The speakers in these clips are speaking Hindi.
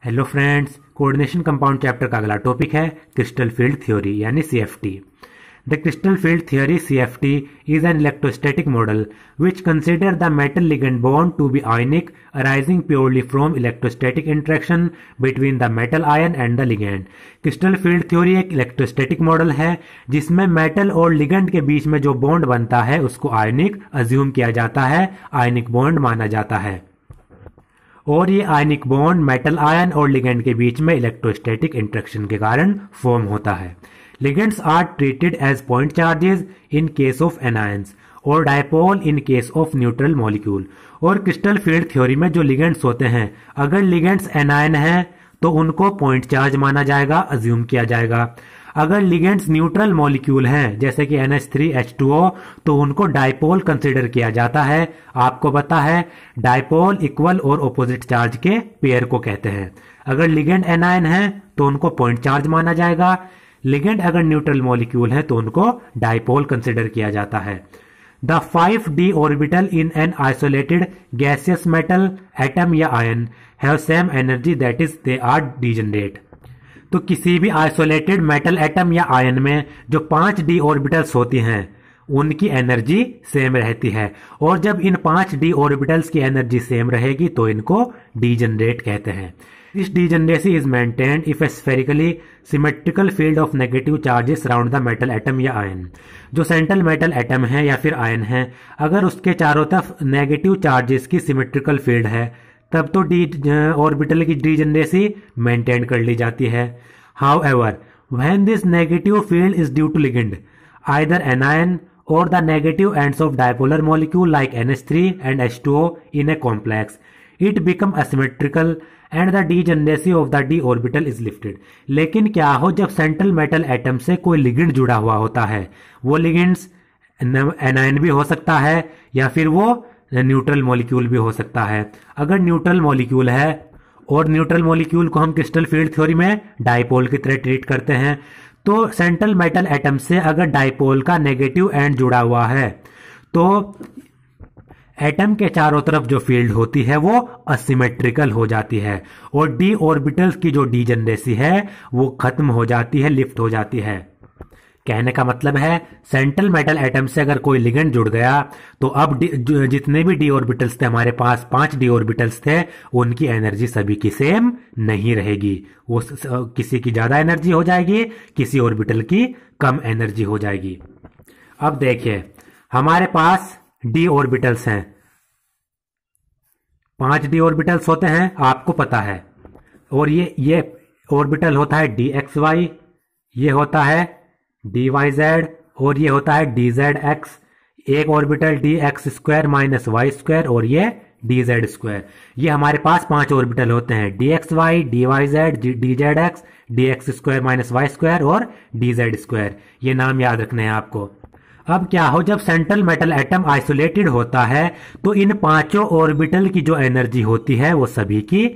Hello friends, coordination compound chapter का अगला टॉपिक है क्रिस्टल फील्ड थ्योरी यानी CFT. The crystal field theory CFT is an electrostatic model which consider the metal ligand bond to be ionic, arising purely from electrostatic interaction between the metal ion and the ligand। Crystal field theory एक इलेक्ट्रोस्टैटिक मॉडल है जिसमें मेटल और लिगेंड के बीच में जो बॉन्ड बनता है उसको आयनिक अज्यूम किया जाता है, आयनिक बॉन्ड माना जाता है। और ये आयनिक बॉन्ड मेटल आयन और लिगेंड के बीच में इलेक्ट्रोस्टैटिक इंटरेक्शन के कारण फॉर्म होता है। Ligands are treated as point charges in case of anions और dipole in case of neutral molecule. और क्रिस्टल फील्ड थ्योरी में जो लिगेंड्स होते हैं, अगर लिगेंड्स एनायन हैं तो उनको पॉइंट चार्ज माना जाएगा, अज्यूम किया जाएगा। अगर लिगेंड्स न्यूट्रल मॉलिक्यूल हैं जैसे कि NH3H2O तो उनको डायपोल कंसिडर किया जाता है। आपको पता है डायपोल इक्वल और ऑपोजिट चार्ज के पेयर को कहते हैं। अगर लिगेंड एनायन है तो उनको पॉइंट चार्ज माना जाएगा। लिगेंड अगर न्यूट्रल मॉलिक्यूल है तो उनको डायपोल कंसिडर किया जाता है। The 5d orbital in an isolated gaseous metal atom या ion have same energy that is they are degenerate. तो किसी भी आइसोलेटेड मेटल एटम या आयन में जो 5d ऑर्बिटल्स होती हैं उनकी एनर्जी सेम रहती है, और जब इन 5d ऑर्बिटल्स की एनर्जी सेम रहेगी तो इनको डीजनरेट कहते हैं। This degeneracy is maintained if a spherically symmetrical field of negative charges surround the metal atom या आयन। जो सेंट्रल मेटल एटम है या फिर आयन है, अगर उसके चारों तरफ नेगेटिव चार्जेस की सिमेट्रिकल फील्ड है तब तो ऑर्बिटल की डीजनरेसी मेंटेन कर ली जाती है। However, when this negative field is due to ligand, either anion or the negative ends of dipolar molecule like NH3 and H2O in a complex, it become asymmetrical and the degeneracy of the d orbital is lifted। लेकिन क्या हो जब सेंट्रल मेटल एटम से कोई लिगेंड जुड़ा हुआ होता है, वो लिगेंड्स एनायन भी हो सकता है या फिर वो न्यूट्रल मॉलिक्यूल भी हो सकता है। अगर न्यूट्रल मॉलिक्यूल है, और न्यूट्रल मॉलिक्यूल को हम क्रिस्टल फील्ड थ्योरी में डायपोल की तरह ट्रीट करते हैं, तो सेंट्रल मेटल एटम से अगर डायपोल का नेगेटिव एंड जुड़ा हुआ है तो एटम के चारों तरफ जो फील्ड होती है वो असिमेट्रिकल हो जाती है, और डी ऑर्बिटल्स की जो डीजनरेसी है वो खत्म हो जाती है, लिफ्ट हो जाती है। कहने का मतलब है सेंट्रल मेटल एटम से अगर कोई लिगेंड जुड़ गया तो अब जितने भी डी ऑर्बिटल्स थे हमारे पास, 5d ऑर्बिटल्स थे, उनकी एनर्जी सभी की सेम नहीं रहेगी। वो किसी की ज्यादा एनर्जी हो जाएगी, किसी ऑर्बिटल की कम एनर्जी हो जाएगी। अब देखिए हमारे पास d ऑर्बिटल्स हैं, 5d ऑर्बिटल्स होते हैं, आपको पता है। और ये ऑर्बिटल होता है dxy, ये होता है dyz, और ये होता है dzx। एक orbital dx square minus Y square और ये dz स्क्वायर। ये हमारे पास 5 ऑर्बिटल होते हैं, dxy, dyz, dzx, dx square minus Y square और dz स्क्वायर। ये नाम याद रखने हैं आपको। अब क्या हो जब सेंट्रल मेटल एटम आइसोलेटेड होता है तो इन 5 ऑर्बिटल की जो एनर्जी होती है वो सभी की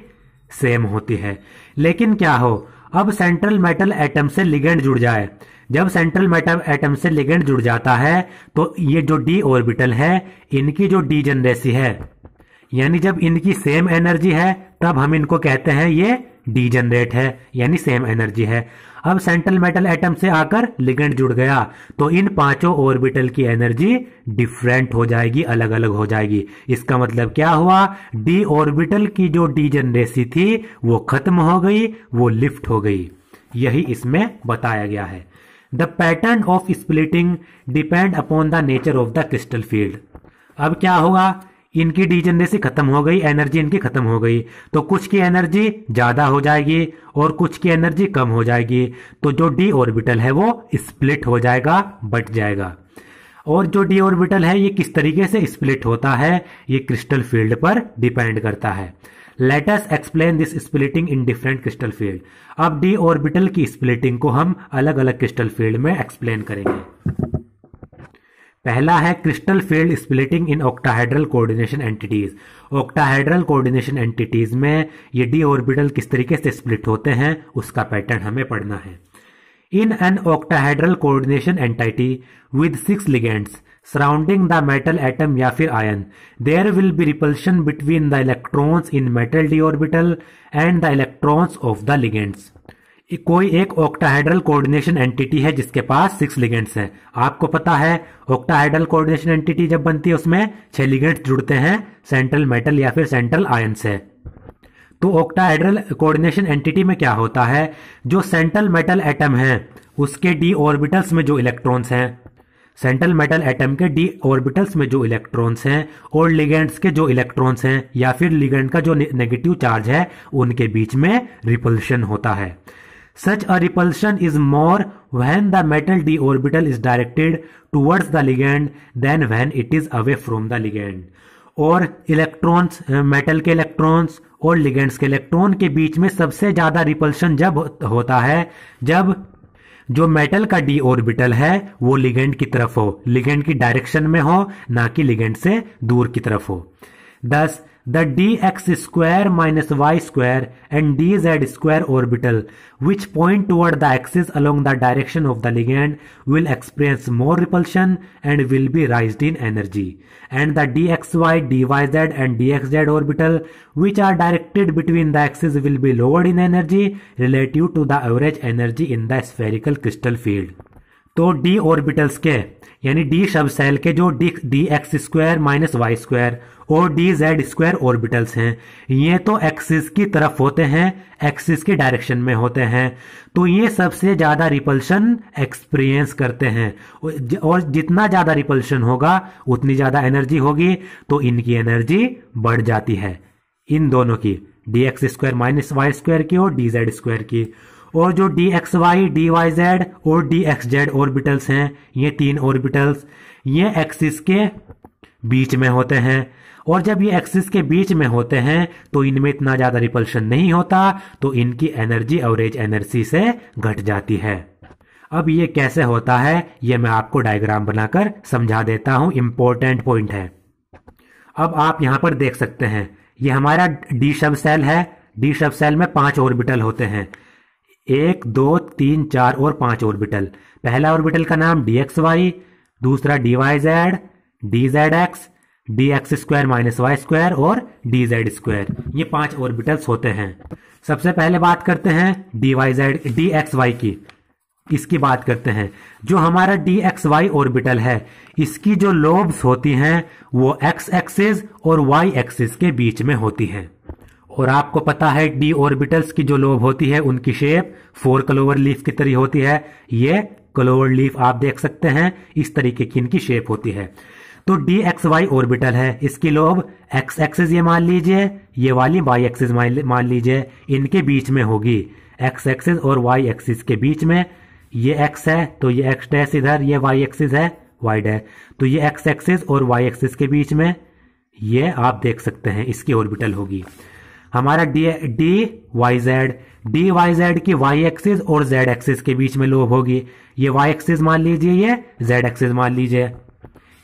सेम होती है। लेकिन क्या हो अब सेंट्रल मेटल एटम से लिगेंड जुड़ जाए। जब सेंट्रल मेटल एटम से लिगेंड जुड़ जाता है तो ये जो d ऑर्बिटल है इनकी जो डीजनरेसी है, यानी जब इनकी सेम एनर्जी है तब हम इनको कहते हैं ये डीजनरेट है, यानी सेम एनर्जी है। अब सेंट्रल मेटल एटम से आकर लिगेंड जुड़ गया तो इन 5 ऑर्बिटल की एनर्जी डिफरेंट हो जाएगी, अलग अलग हो जाएगी। इसका मतलब क्या हुआ, डी ऑर्बिटल की जो डीजनरेसी थी वो खत्म हो गई, वो लिफ्ट हो गई। यही इसमें बताया गया है। The pattern of splitting depend upon the nature of the crystal field. अब क्या होगा, इनकी डीजनरेसी खत्म हो गई, एनर्जी इनकी खत्म हो गई, तो कुछ की एनर्जी ज्यादा हो जाएगी और कुछ की एनर्जी कम हो जाएगी। तो जो डी ऑर्बिटल है वो स्प्लिट हो जाएगा, बट जाएगा। और जो डी ऑर्बिटल है ये किस तरीके से स्प्लिट होता है ये क्रिस्टल फील्ड पर डिपेंड करता है। Let us explain this splitting in different crystal field. अब डी ऑर्बिटल की स्प्लिटिंग को हम अलग अलग क्रिस्टल फील्ड में एक्सप्लेन करेंगे। पहला है crystal field splitting in octahedral coordination entities. Octahedral coordination entities में ये डी ऑर्बिटल किस तरीके से स्प्लिट होते हैं उसका पैटर्न हमें पढ़ना है। In an octahedral coordination entity with 6 ligands, surrounding the metal atom या फिर ion, there will be repulsion between the electrons in metal D orbital and the electrons of the ligands. कोई एक ऑक्टाहेड्रल कोऑर्डिनेशन एंटिटी है जिसके पास 6 लिगेंड्स हैं। आपको पता है ऑक्टाहेड्रल कोऑर्डिनेशन एंटिटी जब बनती है उसमें 6 लिगेंड्स जुड़ते हैं सेंट्रल मेटल या फिर सेंट्रल आयन से। तो ऑक्टाहेड्रल कोऑर्डिनेशन एंटिटी में क्या होता है, जो सेंट्रल मेटल एटम है उसके डी ऑर्बिटल्स में जो इलेक्ट्रॉन्स हैं, सेंट्रल मेटल एटम के डी ऑर्बिटल्स में जो इलेक्ट्रॉन्स हैं और लिगेंड्स के जो इलेक्ट्रॉन्स हैं या फिर लिगेंड का जो नेगेटिव चार्ज है उनके बीच में रिपल्शन होता है। Such a repulsion is more when the metal d orbital is directed towards the ligand than when it is away from the ligand। और इलेक्ट्रॉन्स, मेटल के इलेक्ट्रॉन्स और लिगेंड्स के इलेक्ट्रॉन के बीच में सबसे ज्यादा रिपल्शन जब होता है जब जो मेटल का डी ऑर्बिटल है वो लिगेंड की तरफ हो, लिगेंड की डायरेक्शन में हो, ना कि लिगेंड से दूर की तरफ हो। Thus, the dx square minus y square and dz square orbital which point toward the axis along the direction of the ligand will experience more repulsion and will be raised in energy, and the dxy, dyz and dxz orbital which are directed between the axes will be lowered in energy relative to the average energy in the spherical crystal field। तो डी ऑर्बिटल्स के यानी डी सब सेल के जो D X square minus Y square और डी जेड स्क्वायर ऑर्बिटल्स हैं ये तो एक्सिस की तरफ होते हैं, एक्सिस के डायरेक्शन में होते हैं, तो ये सबसे ज्यादा रिपल्शन एक्सपीरियंस करते हैं और जितना ज्यादा रिपल्शन होगा उतनी ज्यादा एनर्जी होगी, तो इनकी एनर्जी बढ़ जाती है इन दोनों की, D X square minus Y square की और डी जेड स्क्वायर की। और जो D X Y, D Y Z और डी एक्स जेड ऑर्बिटल्स हैं ये 3 ऑर्बिटल्स ये एक्सिस के बीच में होते हैं, और जब ये एक्सिस के बीच में होते हैं तो इनमें इतना ज्यादा रिपल्शन नहीं होता, तो इनकी एनर्जी एवरेज एनर्जी से घट जाती है। अब ये कैसे होता है ये मैं आपको डायग्राम बनाकर समझा देता हूं, इंपॉर्टेंट पॉइंट है। अब आप यहां पर देख सकते हैं ये हमारा डी सब सेल है, डी सब सेल में 5 ऑर्बिटल होते हैं, 1 2 3 4 और 5 ऑर्बिटल। पहला ऑर्बिटल का नाम डी एक्स वाई, दूसरा D Y Z, D Z X, D X square minus Y square और डी जेड स्क्वायर, ये 5 ऑर्बिटल्स होते हैं। सबसे पहले बात करते हैं D Y Z, D X Y की, इसकी बात करते हैं। जो हमारा डी एक्स वाई ऑर्बिटल है इसकी जो लोब्स होती हैं वो एक्स एक्सिस और वाई एक्सिस के बीच में होती हैं, और आपको पता है डी ऑर्बिटल्स की जो लोब होती है उनकी शेप 4 क्लोवर लीफ की तरह होती है। ये क्लोवर लीफ आप देख सकते हैं, इस तरीके की इनकी शेप होती है। तो डी एक्स वाई ऑर्बिटल है, इसकी लोब एक्स एक्सिस ये मान लीजिए, ये वाली वाई एक्सिस मान लीजिए, इनके बीच में होगी। एक्स एक्सिस और वाई एक्सिस के बीच में ये एक्स है तो ये एक्स डैश इधर, ये वाई एक्सिस है वाई डैश, तो ये एक्स एक्सिस और वाई एक्सिस के बीच में ये आप देख सकते हैं इसकी ऑर्बिटल होगी। हमारा डी वाई जेड की वाई एक्सिस और जेड एक्सिस के बीच में लोब होगी। ये वाई एक्सिस मान लीजिए, ये जेड एक्सिस मान लीजिए।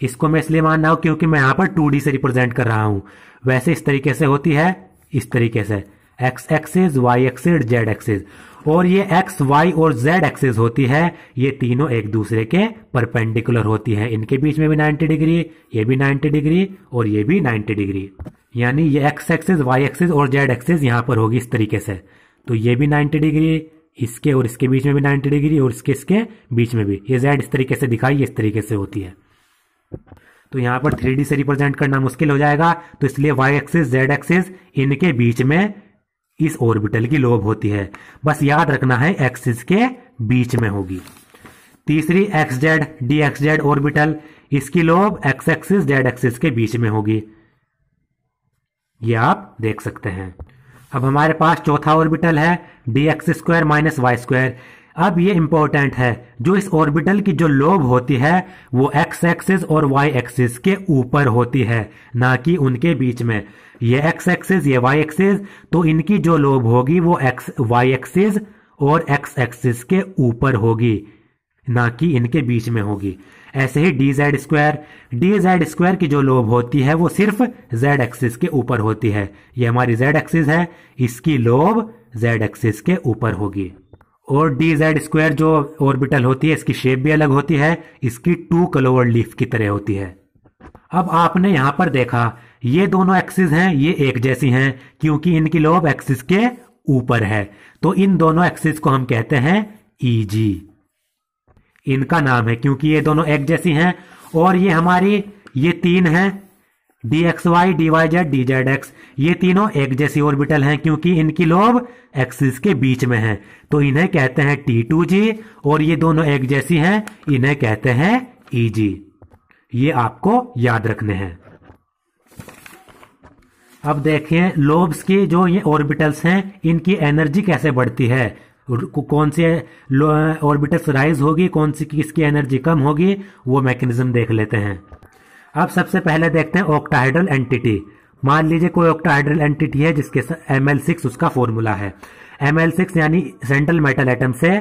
इसको मैं इसलिए मान रहा हूं क्योंकि मैं यहां पर 2D से रिप्रेजेंट कर रहा हूं, वैसे इस तरीके से होती है, इस तरीके से X axis, Y axis, Z axis, और ये एक्स वाई और जेड एक्सिस होती है, ये तीनों एक दूसरे के परपेंडिकुलर होती है। इनके बीच में भी 90 डिग्री, ये भी 90 डिग्री और ये भी 90 डिग्री, यानी ये एक्स एक्सिस, वाई एक्सिस और जेड एक्सिस यहां पर होगी इस तरीके से। तो ये भी 90 डिग्री, इसके और इसके बीच में भी 90 डिग्री और इसके बीच में भी। ये जेड इस तरीके से दिखाई, इस तरीके से होती है। तो यहां पर 3D से रिप्रेजेंट करना मुश्किल हो जाएगा, तो इसलिए वाई एक्सिस, जेड एक्सिस, इनके बीच में इस ऑर्बिटल की लोब होती है। बस याद रखना है एक्सिस के बीच में होगी। तीसरी X Z, D X Z orbital, इसकी lobe X axis, Z axis के बीच में होगी, ये आप देख सकते हैं। अब हमारे पास चौथा ऑर्बिटल है D X square minus Y square. अब ये इंपॉर्टेंट है, जो इस ऑर्बिटल की जो लोब होती है वो एक्स एक्सिस और वाई एक्सिस के ऊपर होती है, ना कि उनके बीच में। ये एक्स एक्सिस, ये वाई एक्सिस, तो इनकी जो लोब होगी वो वाई एक्सिस और एक्स एक्सिस के ऊपर होगी, ना कि इनके बीच में होगी। ऐसे ही डी जेड स्क्वायर की जो लोब होती है वो सिर्फ जेड एक्सिस के ऊपर होती है। ये हमारी जेड एक्सिस है, इसकी लोब जेड एक्सिस के ऊपर होगी। और dz² जो ऑर्बिटल होती है इसकी शेप भी अलग होती है, इसकी 2 क्लोवर लीफ की तरह होती है। अब आपने यहां पर देखा ये दोनों एक्सिस हैं, ये एक जैसी हैं क्योंकि इनकी लोब एक्सिस के ऊपर है, तो इन दोनों एक्सिस को हम कहते हैं EG। इनका नाम है क्योंकि ये दोनों एक जैसी हैं। और ये हमारी ये 3 हैं, dxy, dyz, dzx, ये तीनों एक जैसी ऑर्बिटल हैं क्योंकि इनकी लोब एक्सिस के बीच में है, तो इन्हें कहते हैं T2G। और ये दोनों एक जैसी हैं, इन्हें कहते हैं EG। ये आपको याद रखने हैं। अब देखें लोब्स की जो ये ऑर्बिटल्स हैं इनकी एनर्जी कैसे बढ़ती है, कौन से ऑर्बिटल्स राइज होगी, कौन सी किसकी एनर्जी कम होगी, वो मैकेनिज्म देख लेते हैं। अब सबसे पहले देखते हैं ऑक्टाहेड्रल एंटिटी। मान लीजिए कोई ऑक्टाहेड्रल एंटिटी है जिसके Ml6 उसका फॉर्मूला है। Ml6 यानी सेंट्रल मेटल एटम से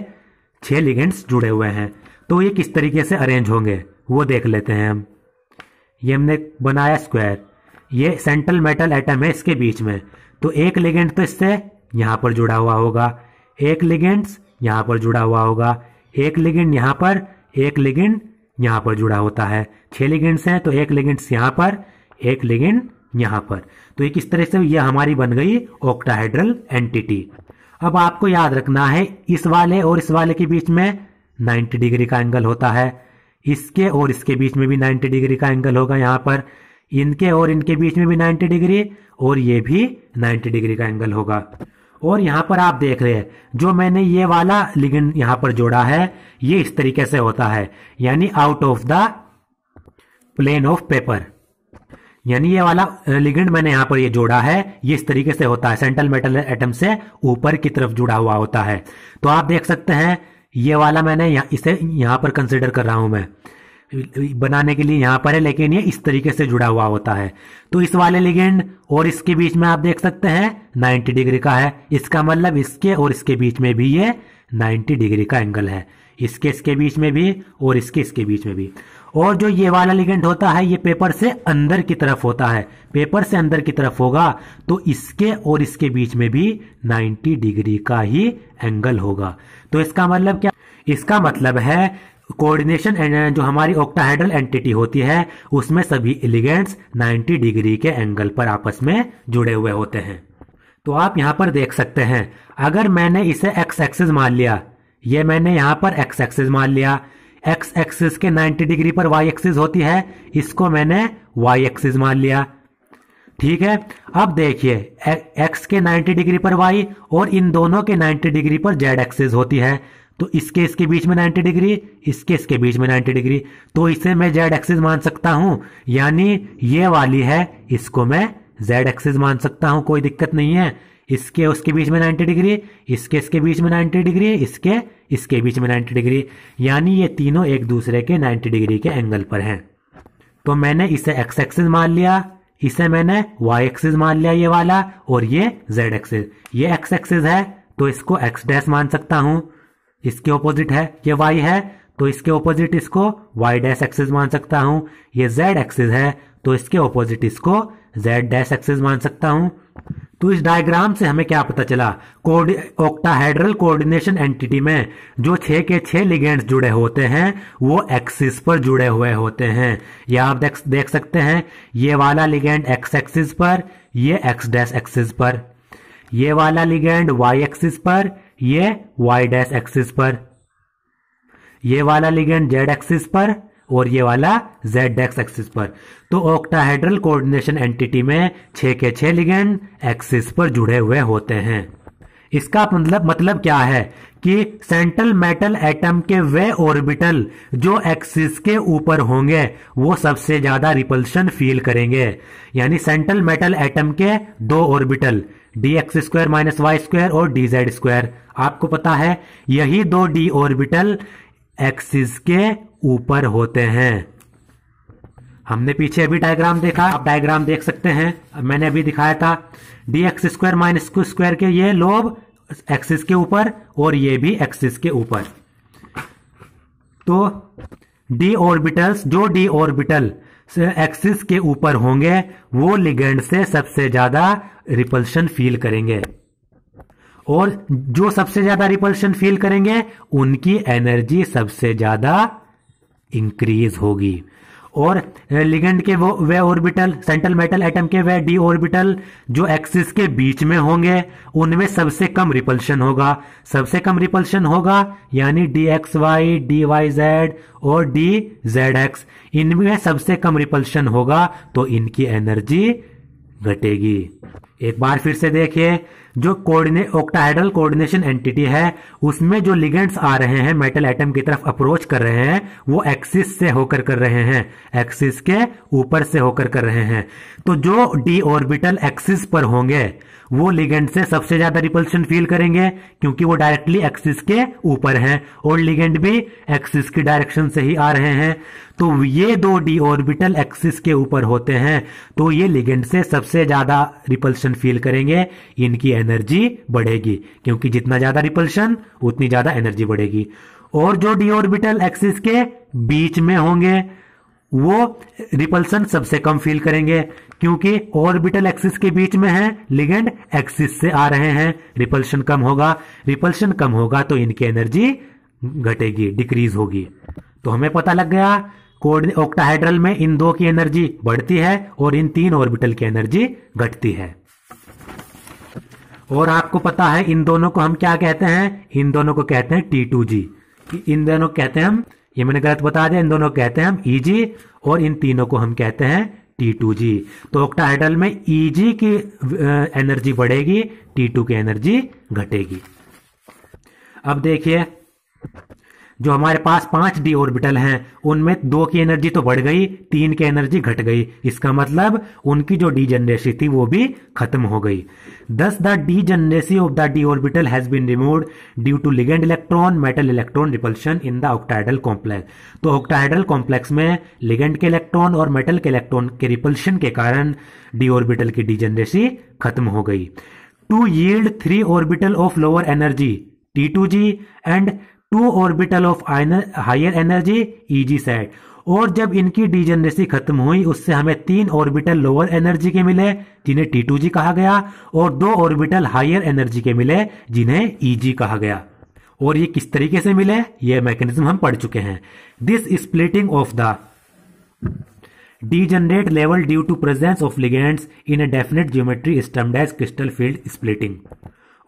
6 लिगेंड्स जुड़े हुए हैं, तो ये किस तरीके से अरेंज होंगे वो देख लेते हैं हम। ये हमने बनाया स्क्वायर, ये सेंट्रल मेटल एटम है इसके बीच में, तो एक लिगेंड तो इससे यहां पर जुड़ा हुआ होगा, एक लिगेंड यहां पर जुड़ा हुआ होगा, एक लिगेंड यहां पर, एक लिगेंड यहां पर जुड़ा होता है। 6 लिगेंड्स हैं तो एक लिगेंड यहां पर, एक लिगेंड यहां पर, तो ये किस तरह से ये हमारी बन गई ऑक्टाहेड्रल एंटिटी। अब आपको याद रखना है इस वाले और इस वाले के बीच में 90 डिग्री का एंगल होता है, इसके और इसके बीच में भी 90 डिग्री का एंगल होगा, यहां पर इनके और इनके बीच में भी 90 डिग्री और ये भी 90 डिग्री का एंगल होगा। और यहां पर आप देख रहे हैं जो मैंने ये वाला लिगेंड यहां पर जोड़ा है ये इस तरीके से होता है, यानी out of the plane of paper, यानी ये वाला लिगेंड मैंने यहां पर ये जोड़ा है ये इस तरीके से होता है, सेंट्रल मेटल एटम से ऊपर की तरफ जुड़ा हुआ होता है। तो आप देख सकते हैं ये वाला मैंने इसे यहां पर कंसिडर कर रहा हूं मैं बनाने के लिए यहां पर है, लेकिन ये इस तरीके से जुड़ा हुआ होता है। तो इस वाले लिगेंड और इसके बीच में आप देख सकते हैं 90 डिग्री का है, इसका मतलब इसके और इसके बीच में भी ये 90 डिग्री का एंगल है, इसके बीच में भी और इसके बीच में भी। और जो ये वाला लिगेंड होता है ये पेपर से अंदर की तरफ होता है, पेपर से अंदर की तरफ होगा तो इसके और इसके बीच में भी 90 डिग्री का ही एंगल होगा। तो इसका मतलब क्या, इसका मतलब है कोऑर्डिनेशन जो हमारी ऑक्टाहेड्रल एंटिटी होती है उसमें सभी लिगेंड्स 90 डिग्री के एंगल पर आपस में जुड़े हुए होते हैं। तो आप यहां पर देख सकते हैं अगर मैंने इसे एक्स एक्सिस मान लिया, ये मैंने यहां पर एक्स एक्सिस मान लिया, एक्स एक्सिस के 90 डिग्री पर वाई एक्सिस होती है, इसको मैंने वाई एक्सिस मान लिया, ठीक है। अब देखिए एक्स के 90 डिग्री पर वाई और इन दोनों के 90 डिग्री पर जेड एक्सिस होती है, तो इसके बीच में 90 डिग्री, इसके बीच में 90 डिग्री, तो इसे मैं जेड एक्सिस मान सकता हूं, यानी ये वाली है इसको मैं जेड एक्सिस मान सकता हूं, कोई दिक्कत नहीं है। इसके उसके बीच में 90 डिग्री, इसके बीच में 90 डिग्री, इसके बीच में 90 डिग्री, यानी ये तीनों एक दूसरे के 90 डिग्री के एंगल पर हैं। तो मैंने इसे एक्स एक्सिस मान लिया, इसे मैंने वाई एक्सिस मान लिया ये वाला, और ये जेड एक्सिस। ये एक्स एक्सिस है तो इसको एक्स डैश मान सकता हूं, इसके ऑपोजिट है ये y है तो इसके ऑपोजिट इसको y डैश एक्सिस मान सकता हूं, ये z एक्सिस है तो इसके ऑपोजिट इसको z डैश एक्सिस मान सकता हूं। तो इस डायग्राम से हमें क्या पता चला, ऑक्टाहेड्रल कोऑर्डिनेशन एंटिटी में जो 6 के 6 लिगेंड्स जुड़े होते हैं वो एक्सिस पर जुड़े हुए होते हैं। ये आप देख सकते हैं ये वाला लिगेंड x एक्सिस पर, ये x डैश एक्सिस पर, ये वाला लिगेंड y एक्सिस पर, ये y डैश एक्सिस पर, ये वाला लिगेंड z एक्सिस पर और ये वाला z डैश एक्सिस पर। तो ऑक्टाहेड्रल कोऑर्डिनेशन एंटिटी में 6 के 6 लिगेंड एक्सिस पर जुड़े हुए होते हैं। इसका मतलब क्या है कि सेंट्रल मेटल एटम के वे ऑर्बिटल जो एक्सिस के ऊपर होंगे वो सबसे ज्यादा रिपल्शन फील करेंगे, यानी सेंट्रल मेटल एटम के 2 ऑर्बिटल dx² - y² और dz², आपको पता है यही 2 d ऑर्बिटल एक्सिस के ऊपर होते हैं। हमने पीछे अभी डायग्राम देखा, आप डायग्राम देख सकते हैं, मैंने अभी दिखाया था dx² - y² के ये लोब एक्सिस के ऊपर और ये भी एक्सिस के ऊपर। तो d ऑर्बिटल्स, जो d ऑर्बिटल एक्सिस के ऊपर होंगे वो लिगेंड से सबसे ज्यादा रिपल्शन फील करेंगे। और जो सबसे ज्यादा रिपल्शन फील करेंगे उनकी एनर्जी सबसे ज्यादा इंक्रीज होगी। और लिगेंड के वे ऑर्बिटल, सेंट्रल मेटल एटम के वे डी ऑर्बिटल जो एक्सिस के बीच में होंगे उनमें सबसे कम रिपल्शन होगा। सबसे कम रिपल्शन होगा यानी D X Y, D Y Z और डी जेड एक्स, इनमें सबसे कम रिपल्शन होगा तो इनकी एनर्जी घटेगी। एक बार फिर से देखिए, जो ऑक्टाहेड्रल कोऑर्डिनेशन एंटिटी है उसमें जो लिगेंड्स आ रहे हैं मेटल एटम की तरफ अप्रोच कर रहे हैं वो एक्सिस से होकर कर रहे हैं, एक्सिस के ऊपर से होकर कर रहे हैं। तो जो डी ऑर्बिटल एक्सिस पर होंगे वो लिगेंड से सबसे ज्यादा रिपल्शन फील करेंगे क्योंकि वो डायरेक्टली एक्सिस के ऊपर हैं और लिगेंड भी एक्सिस की डायरेक्शन से ही आ रहे हैं। तो ये दो डी ऑर्बिटल एक्सिस के ऊपर होते हैं तो ये लिगेंड से सबसे ज्यादा रिपल्शन फील करेंगे, इनकी एनर्जी बढ़ेगी क्योंकि जितना ज्यादा रिपल्शन उतनी ज्यादा एनर्जी बढ़ेगी। और जो डी ऑर्बिटल एक्सिस के बीच में होंगे वो रिपल्सन सबसे कम फील करेंगे क्योंकि ऑर्बिटल एक्सिस के बीच में है, लिगेंड एक्सिस से आ रहे हैं, रिपल्शन कम होगा। रिपल्शन कम होगा तो इनकी एनर्जी घटेगी, डिक्रीज होगी। तो हमें पता लग गया ऑक्टाहेड्रल में इन दो की एनर्जी बढ़ती है और इन तीन ऑर्बिटल की एनर्जी घटती है। और आपको पता है इन दोनों को हम क्या कहते हैं? इन दोनों को कहते हैं T2G। इन दोनों को कहते हैं हम, ये मैंने गलत बता दिया, इन दोनों को कहते हैं हम EG और इन तीनों को हम कहते हैं T2G। तो ऑक्टाहेड्रल में EG की एनर्जी बढ़ेगी, T2 की एनर्जी घटेगी। अब देखिए, जो हमारे पास 5 डी ऑर्बिटल हैं उनमें 2 की एनर्जी तो बढ़ गई, 3 की एनर्जी घट गई। इसका मतलब उनकी जो डीजेनरेसी थी वो भी खत्म हो गई। Thus the degeneracy of the d orbital has been removed due to ligand electron metal electron repulsion in the octahedral complex। तो octahedral complex में ligand के इलेक्ट्रॉन और मेटल के इलेक्ट्रॉन के रिपल्शन के कारण डी ऑर्बिटल की डीजेनरेसी खत्म हो गई। To yield 3 orbital of lower energy T2G and 2 orbital of higher energy EG set। और जब इनकी डीजेनरेसी खत्म हुई उससे हमें 3 ऑर्बिटल लोअर एनर्जी के मिले जिन्हें T2G कहा गया और 2 ऑर्बिटल हायर एनर्जी के मिले जिन्हें EG कहा गया। और ये किस तरीके से मिले, ये मैकेनिज्म हम पढ़ चुके हैं। This splitting of the degenerate level due to presence of ligands in a definite geometry is termed as crystal field splitting।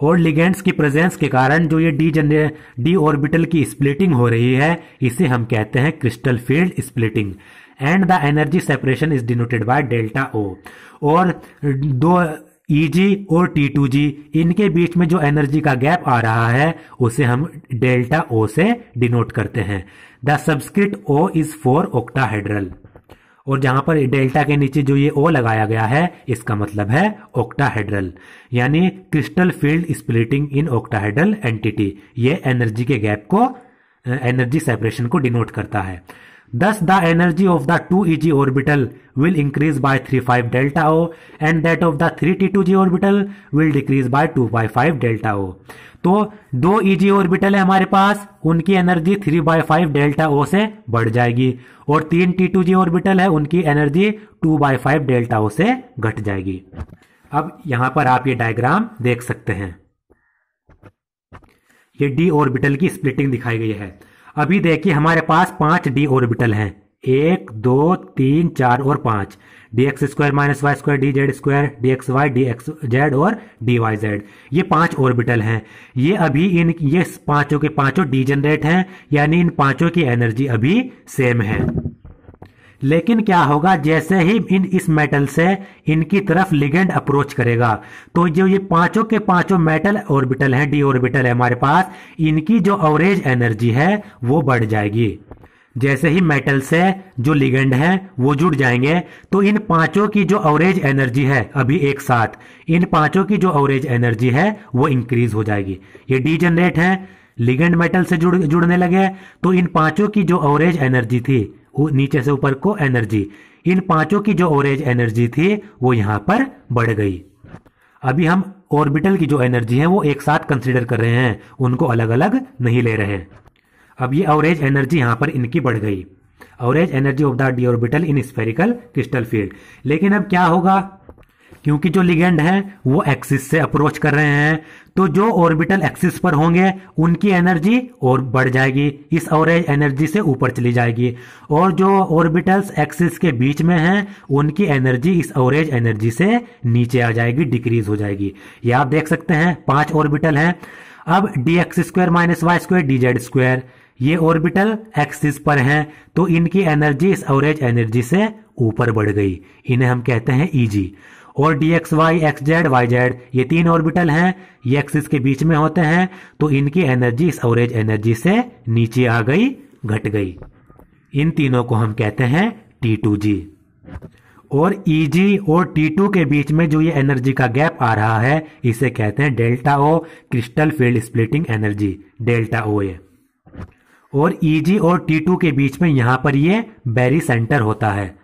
और लिगेंड्स की प्रेजेंस के कारण जो ये डी ऑर्बिटल की स्प्लिटिंग हो रही है इसे हम कहते हैं crystal field splitting. And the energy separation is denoted by delta O. और दो EG और T2G इनके बीच में जो एनर्जी का गैप आ रहा है उसे हम डेल्टा O से डिनोट करते हैं। The subscript O is for octahedral. और जहां पर डेल्टा के नीचे जो ये O लगाया गया है इसका मतलब है ऑक्टाहेड्रल, यानी crystal field splitting in octahedral entity. ये एनर्जी के गैप को, एनर्जी सेपरेशन को डिनोट करता है। Thus the energy of the 2 EG orbital will increase by 3.5 delta O and that of the 3 T2G orbital will decrease by 2.5 delta O। तो 2 EG ऑर्बिटल है हमारे पास, उनकी एनर्जी 3/5 डेल्टा O से बढ़ जाएगी और 3 T2G ऑर्बिटल है उनकी एनर्जी 2/5 डेल्टा O से घट जाएगी। अब यहां पर आप ये डायग्राम देख सकते हैं, ये डी ऑर्बिटल की स्प्लिटिंग दिखाई गई है। अभी देखिए हमारे पास 5 डी ऑर्बिटल हैं, 1 2 3 4 और 5। dx square minus Y square D Z square D X Y D X Z और डी वाई जेड, ये 5 ऑर्बिटल हैं। ये अभी ये पांचों के पांचों डीजेनरेट हैं, यानी इन पांचों की एनर्जी अभी सेम है। लेकिन क्या होगा, जैसे ही इस मेटल से इनकी तरफ लिगेंड अप्रोच करेगा तो जो ये पांचों के पांचों मेटल ऑर्बिटल हैं, डी ऑर्बिटल है हमारे पास, इनकी जो एवरेज एनर्जी है वो बढ़ जाएगी। जैसे ही मेटल से जो लिगेंड है वो जुड़ जाएंगे तो इन पांचों की जो एवरेज एनर्जी है अभी एक साथ, इन पांचों की जो एवरेज एनर्जी है वो इंक्रीज हो जाएगी। ये डीजेनरेट है, लिगेंड मेटल से जुड़ने लगे तो इन पांचों की जो एवरेज एनर्जी थी नीचे से ऊपर को एनर्जी, इन पांचों की जो एवरेज एनर्जी थी वो यहां पर बढ़ गई। अभी हम ऑर्बिटल की जो एनर्जी है वो एक साथ कंसीडर कर रहे हैं, उनको अलग अलग नहीं ले रहे। अब ये एवरेज एनर्जी यहां पर इनकी बढ़ गई, average energy of the D orbital in spherical crystal field. लेकिन अब क्या होगा, क्योंकि जो लिगेंड है वो एक्सिस से अप्रोच कर रहे हैं, तो जो ऑर्बिटल एक्सिस पर होंगे उनकी एनर्जी और बढ़ जाएगी, इस एवरेज एनर्जी से ऊपर चली जाएगी, और जो ऑर्बिटल्स एक्सिस के बीच में हैं उनकी एनर्जी इस एवरेज एनर्जी से नीचे आ जाएगी, डिक्रीज हो जाएगी। ये आप देख सकते हैं 5 ऑर्बिटल हैं। अब dx² - y² dz², ये ऑर्बिटल एक्सिस पर हैं तो इनकी एनर्जी इस एवरेज एनर्जी से ऊपर बढ़ गई, इन्हें हम कहते हैं Eg। और dxy, xz, yz, ये 3 ऑर्बिटल हैं, ये एक्सिस के बीच में होते हैं तो इनकी एनर्जी इस एवरेज एनर्जी से नीचे आ गई, घट गई। इन तीनों को हम कहते हैं T2g। और Eg और T2 के बीच में जो ये एनर्जी का गैप आ रहा है इसे कहते हैं delta O, crystal field splitting energy, delta OA। और Eg और T2 के बीच में यहां पर ये बैरी सेंटर होता है।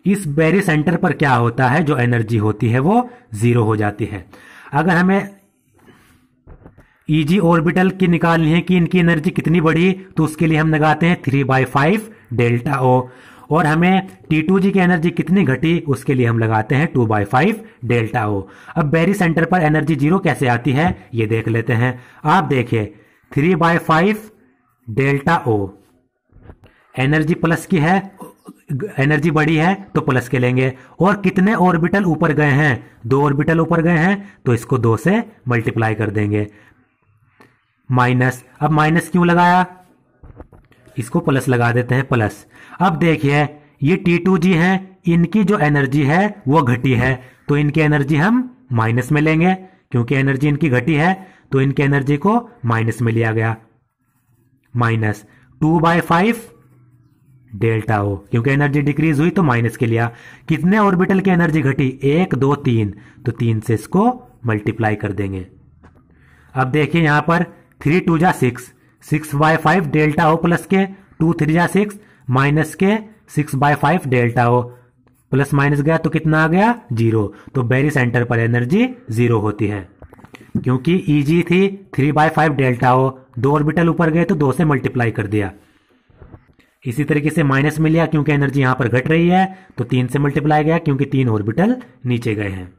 इस बैरी सेंटर पर क्या होता है, जो एनर्जी होती है वो 0 हो जाती है। अगर हमें Eg ऑर्बिटल की निकालनी है कि इनकी एनर्जी कितनी बढ़ी, तो उसके लिए हम लगाते हैं 3/5 डेल्टा O। और हमें T2g की एनर्जी कितनी घटी, उसके लिए हम लगाते हैं 2/5 डेल्टा O। अब बैरी सेंटर पर एनर्जी 0 कैसे आती है ये देख लेते हैं। आप देखिए 3/5 डेल्टा O, एनर्जी प्लस की है, एनर्जी बढ़ी है तो प्लस के लेंगे। और कितने ऑर्बिटल ऊपर गए हैं, 2 ऑर्बिटल ऊपर गए हैं तो इसको 2 से मल्टीप्लाई कर देंगे, माइनस। अब माइनस क्यों लगाया, इसको प्लस लगा देते हैं, प्लस। अब देखिए ये T2g है, इनकी जो एनर्जी है वो घटी है तो इनकी एनर्जी हम माइनस में लेंगे, क्योंकि एनर्जी इनकी घटी है तो इनकी एनर्जी को माइनस में लिया गया, माइनस 2/5 डेल्टा O, क्योंकि एनर्जी डिक्रीज हुई तो माइनस के लिया। कितने ऑर्बिटल की एनर्जी घटी, 1 2 3, तो 3 से इसको मल्टीप्लाई कर देंगे। अब देखिए यहां पर 3 2 जा 6, 6/5 डेल्टा O प्लस के 2 3 जा 6 माइनस के 6/5 डेल्टा O, प्लस माइनस गया तो कितना आ गया, 0। तो बैरी सेंटर पर एनर्जी 0 होती है, क्योंकि Eg थी 3/5 डेल्टा O, 2 ऑर्बिटल ऊपर गए तो 2 से मल्टीप्लाई कर दिया। इसी तरीके से माइनस में लिया क्योंकि एनर्जी यहां पर घट रही है तो 3 से मल्टीप्लाई गया, क्योंकि 3 ऑर्बिटल नीचे गए हैं।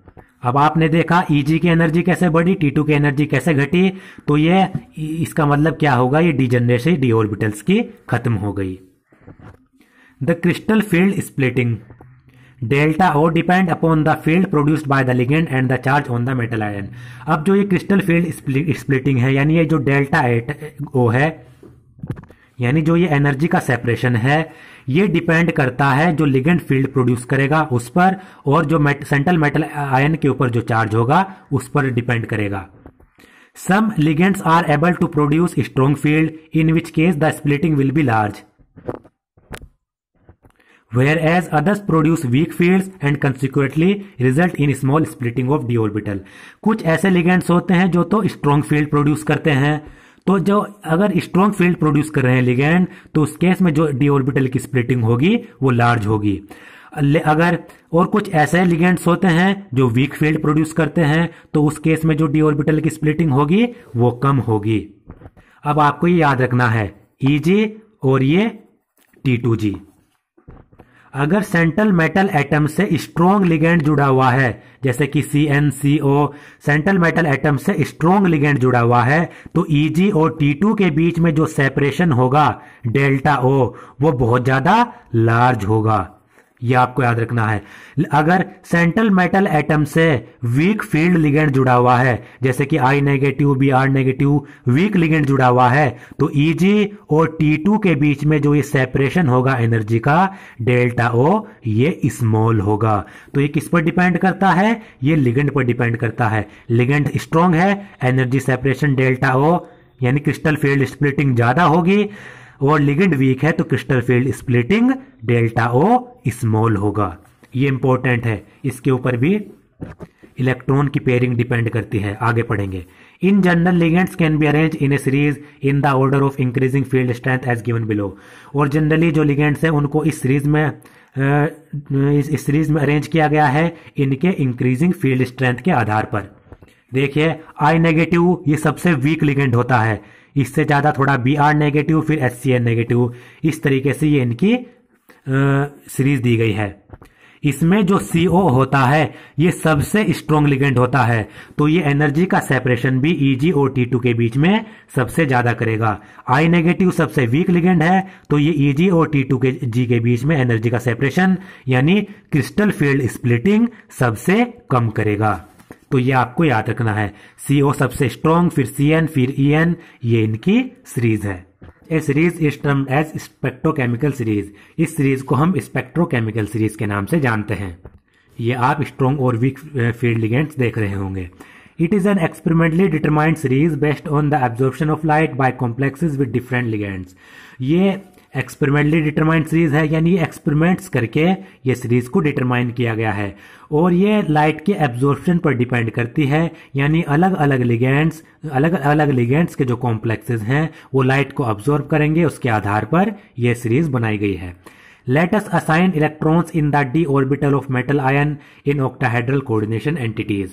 अब आपने देखा Eg की एनर्जी कैसे बढ़ी, T2 की एनर्जी कैसे घटी, तो ये इसका मतलब क्या होगा, ये डिजनरेसी डी ऑर्बिटल्स की खत्म हो गई। The crystal field splitting, delta O depend upon the field produced by the ligand and the charge on the metal ion. अब जो ये क्रिस्टल फील्ड स्प्लिटिंग है, यानी ये जो डेल्टा O है, यानी जो ये एनर्जी का सेपरेशन है, ये डिपेंड करता है जो लिगेंड फील्ड प्रोड्यूस करेगा उस पर, और जो सेंट्रल मेटल आयन के ऊपर जो चार्ज होगा उस पर डिपेंड करेगा। Some ligands are able to produce strong field, in which case the splitting will be large, whereas others produce weak fields and consequently result in small splitting of d orbital। कुछ ऐसे लिगेंड्स होते हैं जो तो स्ट्रॉन्ग फील्ड प्रोड्यूस करते हैं, तो जो अगर स्ट्रॉन्ग फील्ड प्रोड्यूस कर रहे हैं लिगेंड, तो उस केस में जो डी ऑर्बिटल की स्प्लिटिंग होगी वो लार्ज होगी। अगर और कुछ ऐसे लिगेंड्स होते हैं जो वीक फील्ड प्रोड्यूस करते हैं, तो उस केस में जो डी ऑर्बिटल की स्प्लिटिंग होगी वो कम होगी। अब आपको ये याद रखना है Eg और ये T2g। अगर सेंट्रल मेटल एटम से स्ट्रॉन्ग लिगेंड जुड़ा हुआ है, जैसे कि CnCO सेंट्रल मेटल एटम से स्ट्रॉन्ग लिगेंड जुड़ा हुआ है, तो Eg और T2 के बीच में जो सेपरेशन होगा डेल्टा O, वो बहुत ज्यादा लार्ज होगा। यह आपको याद रखना है। अगर सेंट्रल मेटल एटम से वीक फील्ड लिगेंड जुड़ा हुआ है, जैसे कि I negative Br negative week ligand जुड़ा हुआ है, तो Eg और T2 के बीच में जो ये सेपरेशन होगा एनर्जी का डेल्टा O, ये स्मॉल होगा। तो ये किस पर डिपेंड करता है, ये लिगेंड पर डिपेंड करता है। लिगेंड स्ट्रॉन्ग है, एनर्जी सेपरेशन डेल्टा O यानी क्रिस्टल फील्ड स्प्लिटिंग ज्यादा होगी, और लिगेंड वीक है तो crystal field splitting delta O small होगा। ये इंपॉर्टेंट है, इसके ऊपर भी इलेक्ट्रॉन की पेयरिंग डिपेंड करती है, आगे पढ़ेंगे। In general ligands can be arrange in a series in the order of increasing field strength as given below. और जनरली जो लिगेंड्स हैं उनको इस सीरीज में अरेंज किया गया है इनके इंक्रीजिंग फील्ड स्ट्रेंथ के आधार पर। देखिए I नेगेटिव ये सबसे वीक लिगेंड होता है, इससे ज्यादा थोड़ा Br नेगेटिव, फिर HCl नेगेटिव, इस तरीके से ये इनकी सीरीज दी गई है। इसमें जो CO होता है ये सबसे स्ट्रॉन्ग लिगेंड होता है, तो ये एनर्जी का सेपरेशन भी Eg और T2 के बीच में सबसे ज्यादा करेगा। I नेगेटिव सबसे वीक लिगेंड है, तो ये Eg और T2 के G के बीच में एनर्जी का सेपरेशन यानी क्रिस्टल फील्ड स्प्लिटिंग सबसे कम करेगा। तो ये आपको याद रखना है, CO सबसे स्ट्रॉन्ग, फिर Cn, फिर En, ये इनकी सीरीज है। A series is termed as spectrochemical series. इस सीरीज को हम स्पेक्ट्रोकेमिकल सीरीज के नाम से जानते हैं। ये आप स्ट्रॉन्ग और वीक फील्ड लिगेंड्स देख रहे होंगे। It is an experimentally determined series based on the absorption of light by complexes with different ligands. ये एक्सपेरिमेंटली डिटरमाइंड सीरीज है, यानी एक्सपेरिमेंट्स करके ये सीरीज को डिटरमाइन किया गया है, और ये लाइट के एब्जॉर्प्शन पर डिपेंड करती है, यानी अलग अलग लिगेंड्स के जो कॉम्प्लेक्सेस हैं वो लाइट को अब्जॉर्ब करेंगे, उसके आधार पर यह सीरीज बनाई गई है। Let us assign electrons in the d orbital of metal ion in octahedral coordination entities।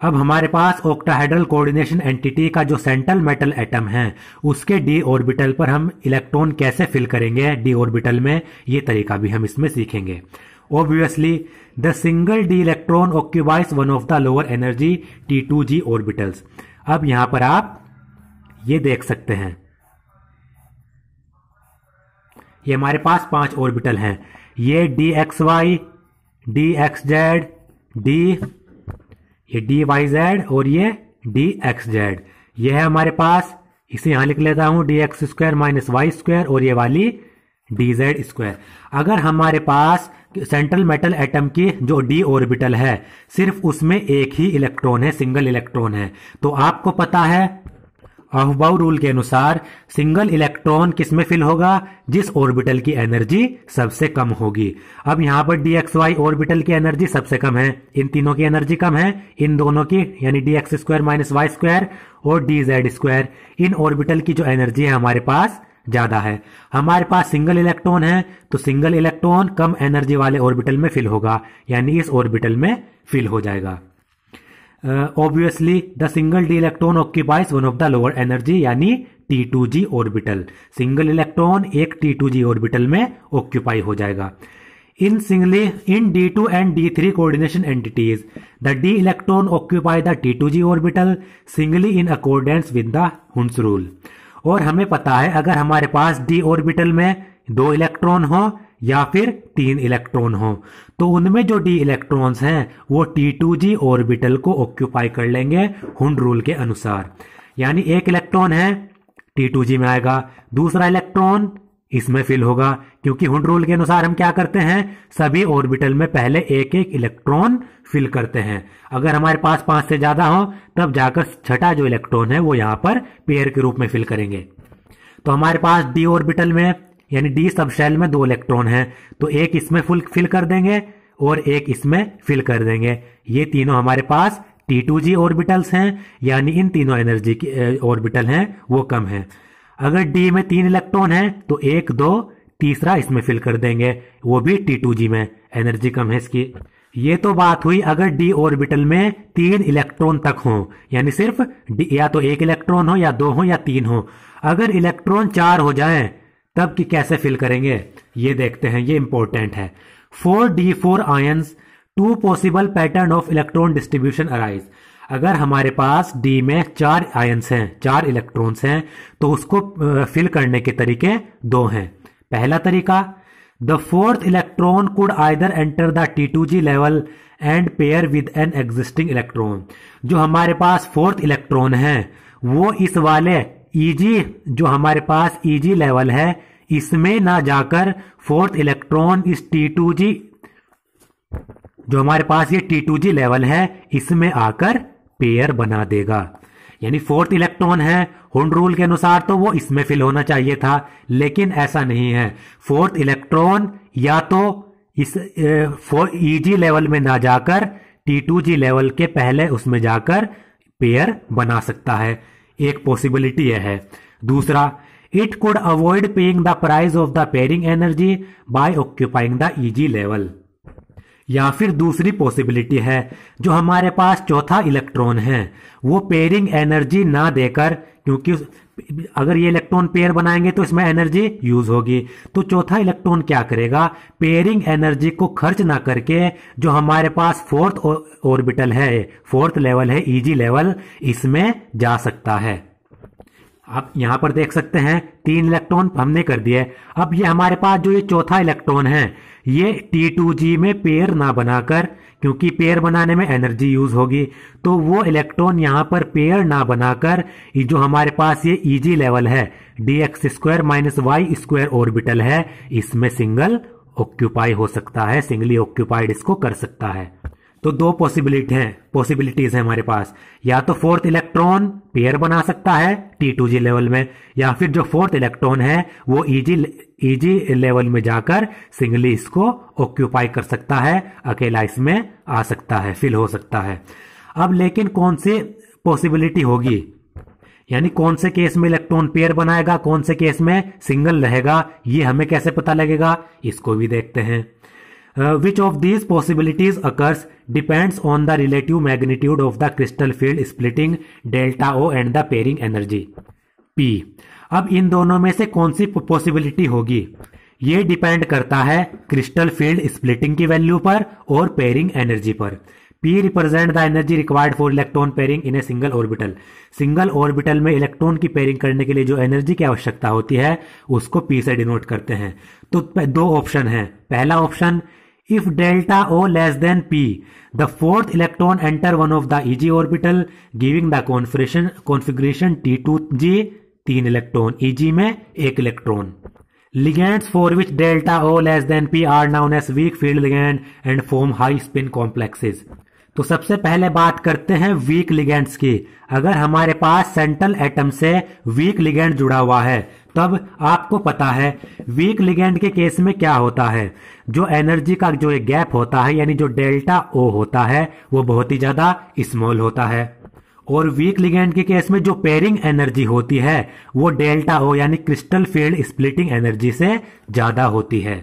अब हमारे पास ऑक्टाहेड्रल कोऑर्डिनेशन एंटिटी का जो सेंट्रल मेटल एटम है उसके डी ऑर्बिटल पर हम इलेक्ट्रॉन कैसे फिल करेंगे डी ऑर्बिटल में, ये तरीका भी हम इसमें सीखेंगे। Obviously the single D electron occupies one of the lower energy T2G orbitals. अब यहां पर आप ये देख सकते हैं, ये हमारे पास 5 ऑर्बिटल हैं, ये DXY, DXZ, ये DYZ और ये DXZ। ये है हमारे पास, इसे यहां लिख लेता हूं DX² माइनस Y² और ये वाली DZ²। अगर हमारे पास सेंट्रल मेटल एटम की जो d ऑर्बिटल है सिर्फ उसमें एक ही इलेक्ट्रॉन है, सिंगल इलेक्ट्रॉन है, तो आपको पता है अफबाउ रूल के अनुसार सिंगल इलेक्ट्रॉन किस में फिल होगा, जिस ऑर्बिटल की एनर्जी सबसे कम होगी। अब यहां पर DXY ऑर्बिटल की एनर्जी सबसे कम है, इन तीनों की एनर्जी कम है, इन दोनों की यानी DX² माइनस Y² और DZ², इन ऑर्बिटल की जो एनर्जी है हमारे पास ज्यादा है। हमारे पास सिंगल इलेक्ट्रॉन है, तो सिंगल इलेक्ट्रॉन कम एनर्जी वाले ऑर्बिटल में फिल होगा, यानी इस ऑर्बिटल में फिल हो जाएगा। Obviously the single D electron occupies one of the lower energy यानी T2G ऑर्बिटल। सिंगल इलेक्ट्रॉन एक T2G ऑर्बिटल में ऑक्यूपाई हो जाएगा। इन D2 and D3 coordination entities, the d electron occupy the T2G orbital singly in accordance with the Hund's rule। और हमें पता है अगर हमारे पास d ऑर्बिटल में 2 इलेक्ट्रॉन हो या फिर 3 इलेक्ट्रॉन हो, तो उनमें जो d इलेक्ट्रॉन्स हैं वो T2G ऑर्बिटल को ऑक्यूपाई कर लेंगे हुंड रूल के अनुसार। यानी एक इलेक्ट्रॉन है T2G में आएगा, दूसरा इलेक्ट्रॉन इसमें फिल होगा, क्योंकि हुंड रूल के अनुसार हम क्या करते हैं, सभी ऑर्बिटल में पहले एक एक इलेक्ट्रॉन फिल करते हैं। अगर हमारे पास 5 से ज्यादा हो तब जाकर छठा जो इलेक्ट्रॉन है वो यहां पर पेयर के रूप में फिल करेंगे। तो हमारे पास d ऑर्बिटल में यानी d सब शेल में 2 इलेक्ट्रॉन है, तो एक इसमें फिल कर देंगे और एक इसमें फिल कर देंगे। ये तीनों हमारे पास T2G ऑर्बिटल्स हैं, यानी इन तीनों एनर्जी की ऑर्बिटल हैं वो कम है। अगर d में 3 इलेक्ट्रॉन है तो 1, 2, तीसरा इसमें फिल कर देंगे, वो भी T2G में, एनर्जी कम है इसकी। ये तो बात हुई अगर d ऑर्बिटल में 3 इलेक्ट्रॉन तक हो, यानी सिर्फ या तो 1 इलेक्ट्रॉन हो या 2 हो या 3 हो। अगर इलेक्ट्रॉन 4 हो जाएं तब कि कैसे फिल करेंगे ये देखते हैं, ये इंपॉर्टेंट है। 4d4 ions 2 possible pattern of electron distribution arise. अगर हमारे पास d में 4 आयंस हैं, 4 इलेक्ट्रॉन्स हैं, तो उसको फिल करने के तरीके 2 हैं। पहला तरीका, the 4th electron could either enter the T2G level and pair with an existing electron. जो हमारे पास 4th इलेक्ट्रॉन है वो इस वाले Eg जो हमारे पास Eg लेवल है इसमें ना जाकर 4th इलेक्ट्रॉन इस T2G जो हमारे पास ये T2G लेवल है इसमें आकर पेयर बना देगा। यानी 4th इलेक्ट्रॉन है, हुंड रूल के अनुसार तो वो इसमें फिल होना चाहिए था, लेकिन ऐसा नहीं है। 4th इलेक्ट्रॉन या तो इस Eg लेवल में ना जाकर T2G लेवल के पहले उसमें जाकर पेयर बना सकता है, एक पॉसिबिलिटी यह है। दूसरा, it could avoid paying the price of the pairing energy by occupying the Eg level. या फिर दूसरी पॉसिबिलिटी है, जो हमारे पास चौथा इलेक्ट्रॉन है वो पेयरिंग एनर्जी ना देकर, क्योंकि अगर ये इलेक्ट्रॉन पेयर बनाएंगे तो इसमें एनर्जी यूज होगी, तो चौथा इलेक्ट्रॉन क्या करेगा, पेयरिंग एनर्जी को खर्च ना करके जो हमारे पास फोर्थ ऑर्बिटल है, फोर्थ लेवल है, ईजी लेवल, इसमें जा सकता है। आप यहां पर देख सकते हैं 3 इलेक्ट्रॉन हमने कर दिए। अब ये हमारे पास जो ये चौथा इलेक्ट्रॉन है ये T2G में पेयर ना बनाकर, क्योंकि पेयर बनाने में एनर्जी यूज होगी, तो वो इलेक्ट्रॉन यहां पर पेयर ना बनाकर जो हमारे पास ये ईजी लेवल है dx² - y² ऑर्बिटल है, इसमें सिंगल ऑक्यूपाई हो सकता है, सिंगली ऑक्यूपाइड इसको कर सकता है। तो 2 पॉसिबिलिटीज है हमारे पास, या तो फोर्थ इलेक्ट्रॉन पेयर बना सकता है T2G लेवल में, या फिर जो फोर्थ इलेक्ट्रॉन है वो ईजी लेवल में जाकर सिंगली इसको ऑक्यूपाई कर सकता है, अकेला इसमें आ सकता है, फिल हो सकता है। अब लेकिन कौन सी पॉसिबिलिटी होगी, यानी कौन से केस में इलेक्ट्रॉन पेयर बनाएगा, कौन से केस में सिंगल रहेगा, ये हमें कैसे पता लगेगा, इसको भी देखते हैं। Which of these possibilities occurs depends on the relative magnitude of the crystal field splitting delta O and the pairing energy P। अब इन दोनों में से कौन सी पॉसिबिलिटी होगी, ये डिपेंड करता है क्रिस्टल फील्ड स्प्लिटिंग की वैल्यू पर और पेयरिंग एनर्जी पर। P represent the energy required for electron pairing in a single orbital. Single orbital में इलेक्ट्रॉन की पेयरिंग करने के लिए जो एनर्जी की आवश्यकता होती है उसको P से डिनोट करते हैं। तो 2 ऑप्शन है। पहला option, if delta O less than P, the fourth electron enter one of the EG orbital, giving the configuration T2G, 3 electron, EG में 1 electron. Ligands for which delta O less than P are known as weak field ligand and form high spin complexes। तो सबसे पहले बात करते हैं वीक लिगेंड्स की। अगर हमारे पास सेंट्रल एटम से वीक लिगेंड जुड़ा हुआ है, तब आपको पता है वीक लिगेंड के केस में क्या होता है, जो एनर्जी का जो एक गैप होता है, यानी जो डेल्टा ओ होता है, वो बहुत ही ज्यादा स्मॉल होता है। और वीक लिगेंड के केस में जो पेयरिंग एनर्जी होती है वो डेल्टा ओ यानी क्रिस्टल फील्ड स्प्लिटिंग एनर्जी से ज्यादा होती है।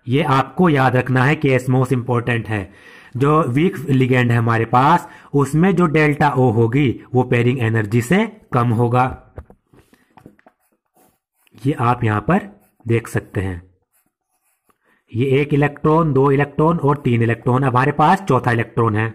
ये आपको याद रखना है, केस मोस्ट इंपॉर्टेंट है। जो वीक लिगेंड है हमारे पास, उसमें जो डेल्टा ओ होगी वो पेयरिंग एनर्जी से कम होगा। ये आप यहां पर देख सकते हैं, ये 1 इलेक्ट्रॉन, 2 इलेक्ट्रॉन और 3 इलेक्ट्रॉन। हमारे पास चौथा इलेक्ट्रॉन है,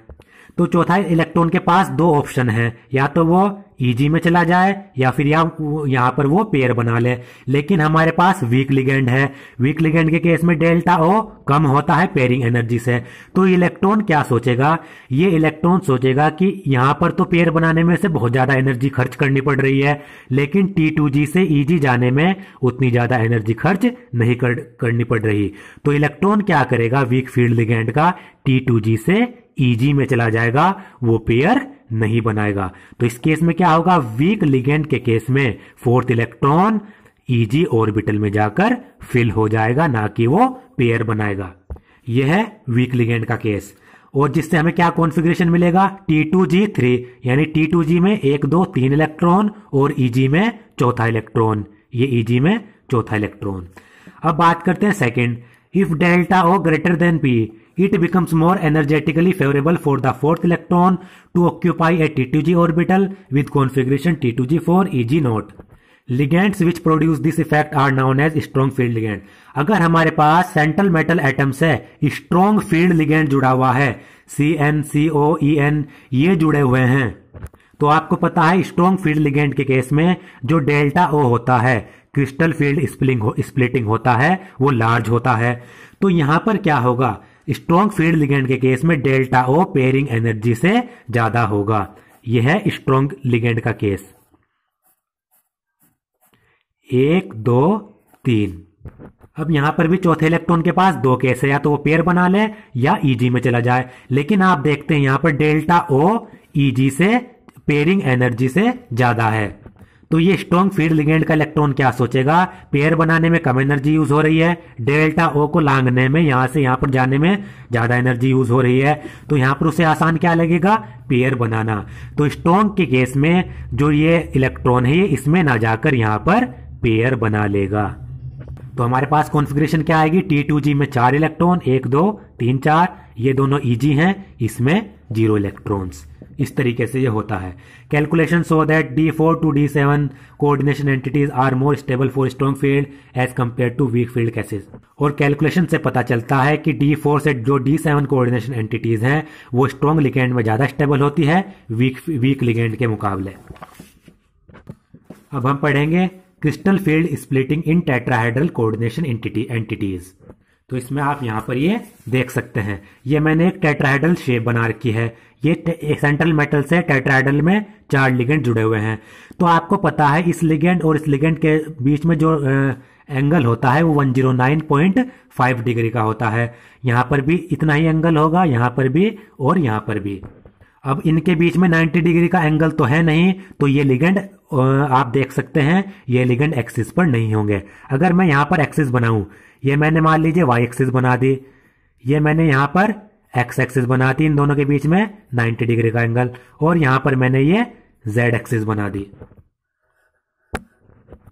तो चौथा इलेक्ट्रॉन के पास 2 ऑप्शन है, या तो वो ईजी में चला जाए या फिर यहां पर वो पेयर बना ले। लेकिन हमारे पास वीक लिगेंड है, वीक लिगेंड के केस में डेल्टा ओ कम होता है पेयरिंग एनर्जी से। तो इलेक्ट्रॉन क्या सोचेगा, ये इलेक्ट्रॉन सोचेगा कि यहां पर तो पेयर बनाने में से बहुत ज्यादा एनर्जी खर्च करनी पड़ रही है, लेकिन T2G से ईजी जाने में उतनी ज्यादा एनर्जी खर्च नहीं करनी पड़ रही। तो इलेक्ट्रॉन क्या करेगा, वीक फील्ड लिगेंड का T2G से ईजी में चला जाएगा, वो पेयर नहीं बनाएगा। तो इस केस में क्या होगा, वीक लिगेंड के केस में फोर्थ इलेक्ट्रॉन ईजी ऑर्बिटल में जाकर फिल हो जाएगा, ना कि वो पेयर बनाएगा। यह है वीक लिगेंड का केस। और जिससे हमें क्या कॉन्फ़िगरेशन मिलेगा, T2G3, यानी T2G में 1, 2, 3 इलेक्ट्रॉन और ईजी में चौथा इलेक्ट्रॉन, ये ईजी में चौथा इलेक्ट्रॉन। अब बात करते हैं second, if delta O greater than P, it becomes more energetically favorable for the fourth electron to occupy a T2G orbital with configuration T2G4 EG0. Ligands which produce this effect are known as strong field ligand। अगर हमारे पास सेंट्रल मेटल एटम से स्ट्रॉन्ग फील्ड लिगेंड जुड़ा हुआ है, CN, CO, EN ये जुड़े हुए हैं, तो आपको पता है स्ट्रॉन्ग फील्ड लिगेंड के केस में जो डेल्टा O होता है, क्रिस्टल फील्ड स्प्लिटिंग होता है, वो लार्ज होता है। तो यहां पर क्या होगा, स्ट्रॉन्ग फील्ड लिगेंड के केस में डेल्टा ओ पेयरिंग एनर्जी से ज्यादा होगा। यह है स्ट्रॉन्ग लिगेंड का केस। 1, 2, 3। अब यहां पर भी चौथे इलेक्ट्रॉन के पास 2 केस है, या तो वो पेयर बना ले या ईजी में चला जाए। लेकिन आप देखते हैं यहां पर डेल्टा ओ ईजी से पेयरिंग एनर्जी से ज्यादा है। तो ये स्ट्रॉन्ग फील्ड लिगेंड का इलेक्ट्रॉन क्या सोचेगा, पेयर बनाने में कम एनर्जी यूज हो रही है, डेल्टा ओ को लांघने में, यहां से यहां पर जाने में ज्यादा एनर्जी यूज हो रही है, तो यहां पर उसे आसान क्या लगेगा, पेयर बनाना। तो स्ट्रॉन्ग के केस में जो ये इलेक्ट्रॉन है ये इसमें ना जाकर यहां पर पेयर बना लेगा। तो हमारे पास कॉन्फ़िगरेशन क्या आएगी, T2G में 4 इलेक्ट्रॉन, 1 2 3 4, ये दोनों Eg हैं, इसमें 0 इलेक्ट्रॉन्स। इस तरीके से ये होता है। Calculation so that D4 to D7 coordination entities are more stable for strong field as compare to weak field cases. और कैलकुलेशन से पता चलता है कि D4 से जो D7 कोऑर्डिनेशन एंटिटीज हैं वो स्ट्रॉन्ग लिगेंड में ज्यादा स्टेबल होती है वीक लिगेंड के मुकाबले। अब हम पढ़ेंगे crystal field splitting in tetrahedral coordination entities. तो इसमें आप यहां पर ये देख सकते हैं, ये मैंने एक टेट्राहेड्रल शेप बना रखी है। ये सेंट्रल मेटल से टेट्राहेड्रल में 4 लिगेंड जुड़े हुए हैं। तो आपको पता है इस लिगेंड और इस लिगेंड के बीच में जो एंगल होता है वो 109.5 डिग्री का होता है। यहां पर भी इतना ही एंगल होगा, यहां पर भी और यहां पर भी। अब इनके बीच में 90 डिग्री का एंगल तो है नहीं, तो ये लिगेंड आप देख सकते हैं ये लिगेंड एक्सिस पर नहीं होंगे। अगर मैं यहां पर एक्सिस बनाऊं, ये मैंने मान लीजिए वाई एक्सिस बना दी, ये मैंने यहां पर एक्स एक्सिस बना दी, इन दोनों के बीच में 90 डिग्री का एंगल, और यहां पर मैंने ये जेड एक्सिस बना दी।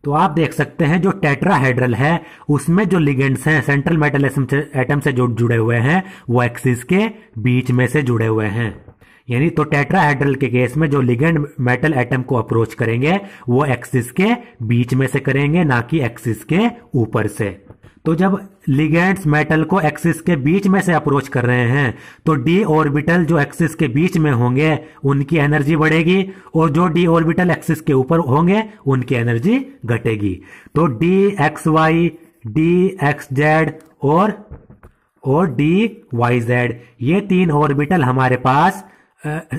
तो आप देख सकते हैं जो टेट्राहेड्रल है उसमें जो लिगेंड्स हैं सेंट्रल मेटल एटम से जो जुड़े हुए हैं वो एक्सिस के बीच में से जुड़े हुए हैं। यानी तो टेट्राहेड्रल के केस में जो लिगेंड मेटल एटम को अप्रोच करेंगे वो एक्सिस के बीच में से करेंगे, ना कि एक्सिस के ऊपर से। तो जब लिगेंड्स मेटल को एक्सिस के बीच में से अप्रोच कर रहे हैं तो डी ऑर्बिटल जो एक्सिस के बीच में होंगे उनकी एनर्जी बढ़ेगी, और जो डी ऑर्बिटल एक्सिस के ऊपर होंगे उनकी एनर्जी घटेगी। तो D X Y, D X Z और डी वाई जेड, ये 3 ऑर्बिटल हमारे पास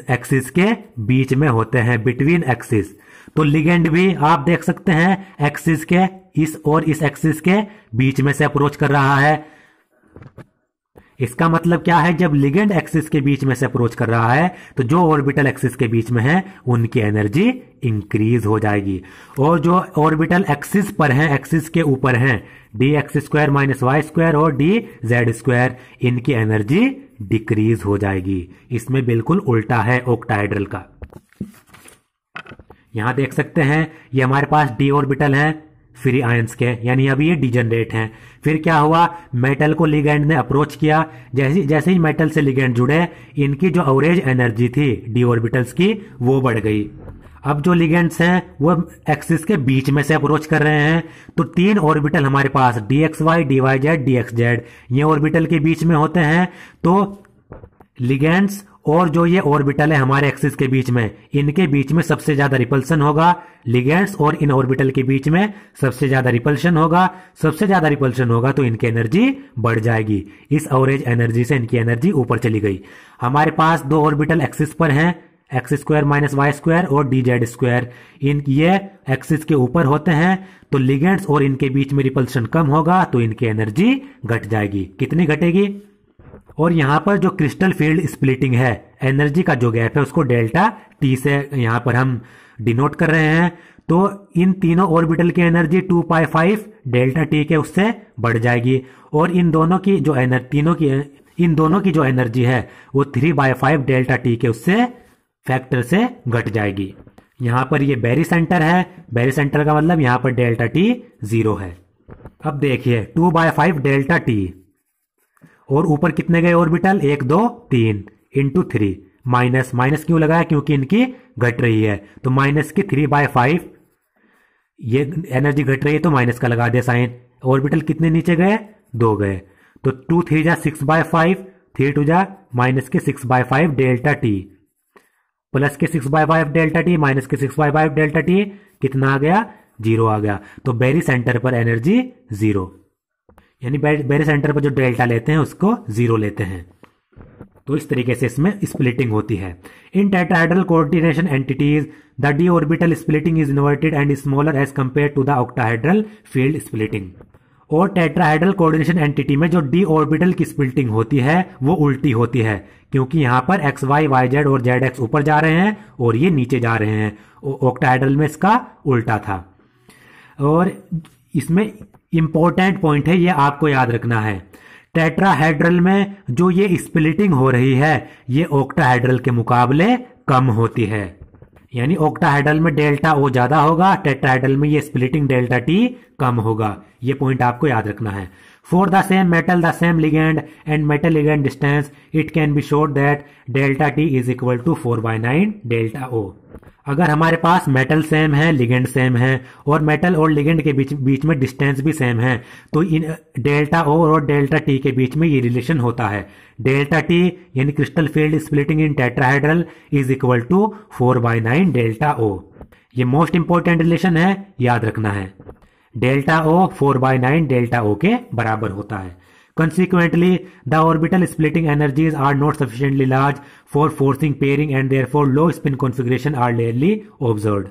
एक्सिस के बीच में होते हैं, बिटवीन एक्सिस। तो लिगेंड भी आप देख सकते हैं एक्सिस के इस और इस एक्सिस के बीच में से अप्रोच कर रहा है। इसका मतलब क्या है, जब लिगेंड एक्सिस के बीच में से अप्रोच कर रहा है तो जो ऑर्बिटल एक्सिस के बीच में है उनकी एनर्जी इंक्रीज हो जाएगी, और जो ऑर्बिटल एक्सिस पर हैं, एक्सिस के ऊपर हैं, D X square minus Y square और डी जेड स्क्वायर, इनकी एनर्जी डिक्रीज हो जाएगी। इसमें बिल्कुल उल्टा है ऑक्टाहेड्रल का। यहां देख सकते हैं ये हमारे पास डी ऑर्बिटल है फ्री आयंस के, यानी अभी ये डिजनरेट हैं। फिर क्या हुआ, मेटल को लिगेंड ने अप्रोच किया, जैसे ही मेटल से लिगेंड जुड़े इनकी जो एवरेज एनर्जी थी डी ऑर्बिटल्स की वो बढ़ गई। अब जो लिगेंड्स हैं वो एक्सिस के बीच में से अप्रोच कर रहे हैं, तो 3 ऑर्बिटल हमारे पास D X Y, D Y Z, D X Z, ये ऑर्बिटल के बीच में होते हैं। तो लिगेंड्स और जो ये ऑर्बिटल है हमारे एक्सिस के बीच में, इनके बीच में सबसे ज्यादा रिपल्सन होगा। लिगेंड्स और इन ऑर्बिटल के बीच में सबसे ज्यादा रिपल्शन होगा, सबसे ज्यादा रिपल्शन होगा तो इनकी एनर्जी बढ़ जाएगी। इस एवरेज एनर्जी से इनकी एनर्जी ऊपर चली गई। हमारे पास 2 ऑर्बिटल एक्सिस पर हैं, X square minus Y square और डी जेड स्क्वायर, ये एक्सिस के ऊपर होते हैं। तो लिगेंड्स और इनके बीच में रिपल्शन कम होगा तो इनकी एनर्जी घट जाएगी। कितनी घटेगी, और यहां पर जो क्रिस्टल फील्ड स्प्लिटिंग है, एनर्जी का जो गैप है उसको डेल्टा टी से यहां पर हम डिनोट कर रहे हैं। तो इन तीनों ऑर्बिटल की एनर्जी 2π5 डेल्टा टी के उससे बढ़ जाएगी, और इन दोनों की जो एनर्जी है वो 3/5 डेल्टा टी के उससे फैक्टर से घट जाएगी। यहां पर ये बेरी सेंटर है, बेरी सेंटर का मतलब यहां पर डेल्टा टी 0 है। अब देखिए 2/5 डेल्टा टी, और ऊपर कितने गए ऑर्बिटल, 1 2 3 इंटू 3, माइनस क्यों लगाया, क्योंकि इनकी घट रही है। तो माइनस की 3/5, ये एनर्जी घट रही है तो माइनस का लगा दिया साइन। ऑर्बिटल कितने नीचे गए, 2 गए, तो 2 3 जा 6/5, 3 2 जा माइनस के 6/5 डेल्टा टी, प्लस के 6/5 डेल्टा टी, माइनस के 6/5 डेल्टा टी, कितना आ गया, 0 आ गया। तो बेरी सेंटर पर एनर्जी 0, यानी बेरी सेंटर पर जो डेल्टा लेते हैं उसको 0 लेते हैं। तो इस तरीके से इसमें स्प्लिटिंग होती है। In tetrahedral coordination entities the D orbital splitting is inverted and smaller as compare to the octahedral field splitting. और टेट्राहेड्रल कोऑर्डिनेशन एंटिटी में जो डी ऑर्बिटल की स्प्लिटिंग होती है वो उल्टी होती है, क्योंकि यहां पर एक्स वाई, वाई जेड और जेड एक्स ऊपर जा रहे हैं और ये नीचे जा रहे हैं। ऑक्टाहेड्रल में इसका उल्टा था। और इसमें इंपॉर्टेंट पॉइंट है, ये आपको याद रखना है, टेट्राहेड्रल में जो ये स्प्लिटिंग हो रही है ये ऑक्टाहेड्रल के मुकाबले कम होती है। यानी ऑक्टाहेड्रल में डेल्टा ओ ज्यादा होगा, टेट्राहेड्रल में ये स्प्लिटिंग डेल्टा टी कम होगा। ये पॉइंट आपको याद रखना है। For the same metal the same ligand and metal ligand distance it can be shown that delta T is equal to 4/9 delta O. अगर हमारे पास मेटल सेम है, लिगेंड सेम है और मेटल और लिगेंड के बीच में डिस्टेंस भी सेम है, तो इन डेल्टा ओ और डेल्टा टी के बीच में ये रिलेशन होता है। डेल्टा टी यानी crystal field splitting in tetrahedral is equal to 4/9 delta O. ये मोस्ट इंपॉर्टेंट रिलेशन है, याद रखना है। डेल्टा ओ 4/9 डेल्टा ओ के बराबर होता है। Consequently, the orbital splitting energies are not sufficiently large for forcing pairing and therefore low spin configuration are rarely observed.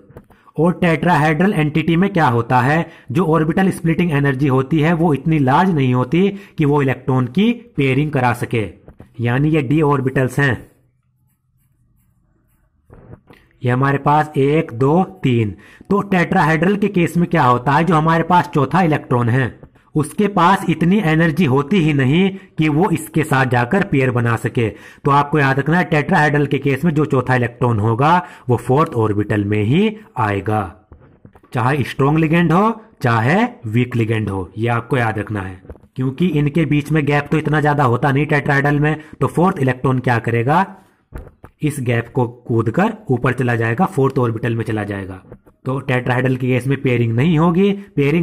और टेट्राहेड्रल एंटिटी में क्या होता है, जो ऑर्बिटल स्प्लिटिंग एनर्जी होती है वो इतनी लार्ज नहीं होती कि वो इलेक्ट्रॉन की पेयरिंग करा सके। यानी ये डी ऑर्बिटल्स हैं, ये हमारे पास 1 2 3। तो टेट्राहेड्रल के केस में क्या होता है, जो हमारे पास चौथा इलेक्ट्रॉन है उसके पास इतनी एनर्जी होती ही नहीं कि वो इसके साथ जाकर पेयर बना सके। तो आपको याद रखना है टेट्राहेड्रल के केस में जो चौथा इलेक्ट्रॉन होगा वो फोर्थ ऑर्बिटल में ही आएगा, चाहे स्ट्रॉन्ग लिगेंड हो चाहे वीक लिगेंड हो। ये आपको याद रखना है, क्योंकि इनके बीच में गैप तो इतना ज्यादा होता नहीं टेट्राहेड्रल में। तो फोर्थ इलेक्ट्रॉन क्या करेगा, इस गैप को कूदकर ऊपर चला जाएगा, फोर्थ ऑर्बिटल में चला जाएगा। तो टेट्राहेड्रल के केस में पेयरिंग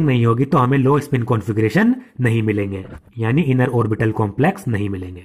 नहीं होगी तो हमें लो स्पिन कॉन्फ़िगरेशन नहीं मिलेंगे, यानी इनर ऑर्बिटल कॉम्प्लेक्स नहीं मिलेंगे।